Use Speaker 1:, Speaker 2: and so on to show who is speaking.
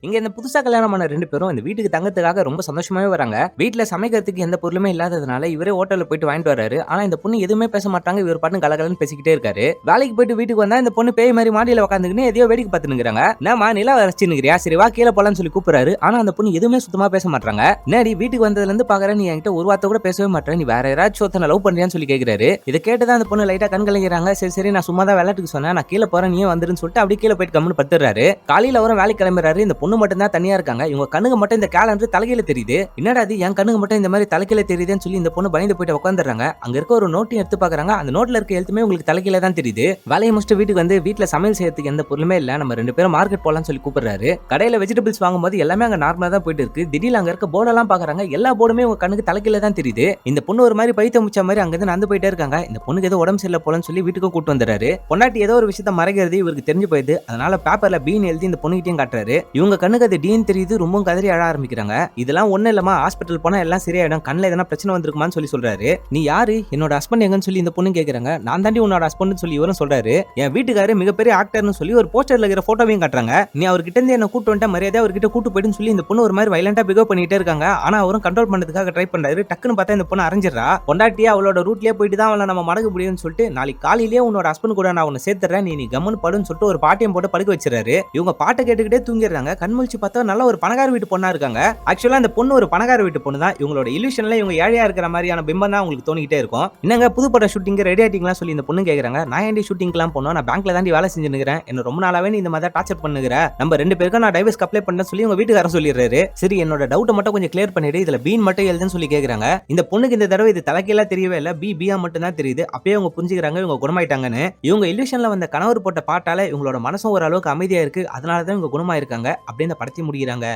Speaker 1: இங்க இந்த புதுசா கல்யாணமான 2 பேரும் இந்த வீட்டுக்கு தங்கறதுக்காக ரொம்ப சந்தோஷமாவே வராங்க. வீட்ல சமைக்கிறதுக்கு எந்த பொருளுமே இல்லாததுனால இவரே ஹோட்டல்ல போயிட்டு வாங்கிட்டு வராரு. ஆனா இந்த பொண்ணு எதுவுமே பேச மாட்டாங்க. இவர் பாட்டுன்னு கலகலன்னு பேசிக்கிட்டே இருக்காரு. வேலைக்கு போயிட்டு வீட்டுக்கு வந்தா இந்த பொண்ணு பேய் மாரி மாடியில உட்கார்ந்துக்கின்னு எதையோ வேடிக்கை பார்த்துன்னுக்குறாங்க. என்னம்மா நிலா ரசிச்சுன்னுக்கிறியா? சரி வா கீழ போலாம்னு சொல்லி கூப்பிடுறாரு. ஆனா அந்த பொண்ணு எதுவுமே சுத்தமா பேச மாட்றாங்க. என்னடி வீட்டுக்கு வந்ததுல இருந்து பாக்குறேன் நீ என்கிட்ட ஒரு வார்த்தை கூட பேசவே மாட்ற. நீ வேற யாராச்சும் ஒருத்தனை லவ் பண்றியான்னு சொல்லி கேக்குறாரு. இதை கேட்டுதான் அந்த பொண்ணு லைட்டா கண் கலங்கிறாங்க. சரி சரி நான் சும்மா தான் விளையாட்டுக்கு சொன்னேன். நான் கீழே போறேன் நீயே வந்துருன்னு சொல்லிட்டு அப்படியே கீழே போயிட்டு கம்முன்னு பத்துறாரு. காலையில அவரும் வேலைக்கு கிளம்புறாரு. இந்த பொண்ணு மட்டும் தான் தனியா இருக்காங்க. இவங்க கண்ணுக்கு மட்டும் இந்த கேலண்டர் தலைகீழ தெரியுது. என்னடா அது என் கண்ணுக்கு மட்டும் இந்த மாதிரி தலைகீழ தெரியுதுன்னு சொல்லி இந்த பொண்ணு பயந்து போயிட்டு உட்காந்துறாங்க. அங்க இருக்க ஒரு நோட்டையும் எடுத்து பாக்குறாங்க. அந்த நோட்ல இருக்க எழுத்துமே உங்களுக்கு தலைகீழ தான் தெரியுது. வேலையை முடிச்சுட்டு வீட்டுக்கு வந்து வீட்டுல சமையல் செய்யறதுக்கு எந்த பொருளுமே இல்ல. நம்ம 2 பேரும் மார்க்கெட் போலாம்னு சொல்லி கூப்பிடுறாரு. கடையில வெஜிடபிள்ஸ் வாங்கும்போது எல்லாமே அங்க நார்மலா தான் போயிட்டு இருக்கு. திடீர்னு அங்க இருக்க போர்டெல்லாம் பாக்குறாங்க. எல்லா போர்டுமே உங்க கண்ணுக்கு தலைகீழ தான் தெரியுது. இந்த பொண்ணு ஒரு மாதிரி பைத்தியம் முடிச்ச மாதிரி அங்க இருந்து நடந்து போயிட்டே இருக்காங்க. இந்த பொண்ணுக்கு ஏதோ உடம்பு சரியில்லை போலன்னு சொல்லி வீட்டுக்கும் கூட்டு வந்துறாரு. பொண்டாட்டி ஏதோ ஒரு விஷயத்த மறைக்கிறது இவருக்கு தெரிஞ்சு போயிடுது. அதனால பேப்பர்ல பீன் எழுதி இந்த பொண்ணுகிட்டையும் காட்டுறாரு. இவங்க கண்ணுக்கு அது டீன் தெரியுது. ரொம்ப கதறி அழ ஆரம்பிக்கிறாங்க. இதெல்லாம் ஒண்ணு இல்லமா ஹாஸ்பிட்டல் போனா எல்லாம் சரியாயிடும். கண்ணுல எதனா பிரச்சனை வந்திருக்குமான்னு சொல்லி சொல்றாரு. நீ யாரு என்னோட ஹஸ்பண்ட் எங்கன்னு சொல்லி இந்த பொண்ணு கேக்குறாங்க. நான் தாண்டி உன்னோட ஹஸ்பண்ட் சொல்லி இவரும் சொல்றாரு. என் வீட்டுக்காரரு மிகப்பெரிய ஆக்டர்னு சொல்லி ஒரு போஸ்டர்ல இருக்கிற போட்டோவையும் காட்டுறாங்க. நீ அவர்கிட்ட இருந்து என்ன கூட்டு வந்துட்ட மரியாதை அவர்கிட்ட கூட்டு போயிடுன்னு சொல்லி இந்த பொண்ணு ஒரு மாதிரி வைலண்டா பிகவ் பண்ணிட்டே இருக்காங்க. ஆனா அவரும் கண்ட்ரோல் பண்றதுக்காக ட்ரை பண்றாரு. டக்குன்னு பார்த்தா இந்த பொண்ணு அரைஞ்சிடறா. பொண்டாட்டியா அவளோட ரூட்லயே போயிட்டு தான் அவளை நம்ம மடக்க முடியும்னு சொல்லிட்டு நாளைக்கு காலையிலேயே உன்னோட ஹஸ்பண்ட் கூட நான் உன்னை சேர்த்துறேன் நீ கம்மன் படுன்னு சொல்லிட்டு ஒரு பாட்டியம் போட்டு படுக்க வச்சிடறாரு. இவங்க பாட்டை கேட்டுக்கிட்டே தூங்கிடுறாங்க. கண்முழிச்சு பார்த்தா நல்ல ஒரு பணக்கார வீட்டு பொண்ணா இருக்காங்க. ஆக்சுவலா இந்த பொண்ணு ஒரு பணக்கார வீட்டு பொண்ணு தான். இவங்களோட இல்யூஷன்ல இவங்க ஏழையா இருக்கிற மாதிரியான பிம்பம் தான் உங்களுக்கு தோணிக்கிட்டே இருக்கும். என்னங்க புது பட ஷூட்டிங் ரெடி ஆயிட்டீங்களா சொல்லி இந்த பொண்ணு கேக்குறாங்க. நான் ஏன்டி ஷூட்டிங்லாம் போனோம் நான் பேங்க்ல தாண்டி வேலை செஞ்சுக்கிறேன். என்ன ரொம்ப நாளாவே நீ இந்த மாதிரி டார்ச்சர் பண்ணுகிற. நம்ம 2 பேருக்கும் நான் டைவர்ஸ் அப்ளை பண்ணேன்னு சொல்லி உங்க வீட்டுக்காரர் சொல்லிடுறாரு. சரி என்னோட டவுட்டை மட்டும் கொஞ்சம் கிளியர் பண்ணிடு. இதுல பீன் மட்டும் எழுதுன்னு சொல்லி கேக்குறாங்க. இந்த பொண்ணுக்கு இந்த தடவை இது தலைக்கெல்லாம் தெரியவே இல்ல. பியா மட்டும் தான் தெரியுது. அப்பயே அவங்க புரிஞ்சுக்கிறாங்க இவங்க குணமாயிட்டாங்கன்னு. இவங்க இல்யூஷன்ல வந்த கணவர் போட்ட பாட்டால இவங்களோட மனசும் ஓரளவுக்கு அமைதியா இருக்கு. அதனாலதான் இவங்க குணமாயிருக்காங்க. அப்படின்னு படத்தை முடிக்கிறாங்க.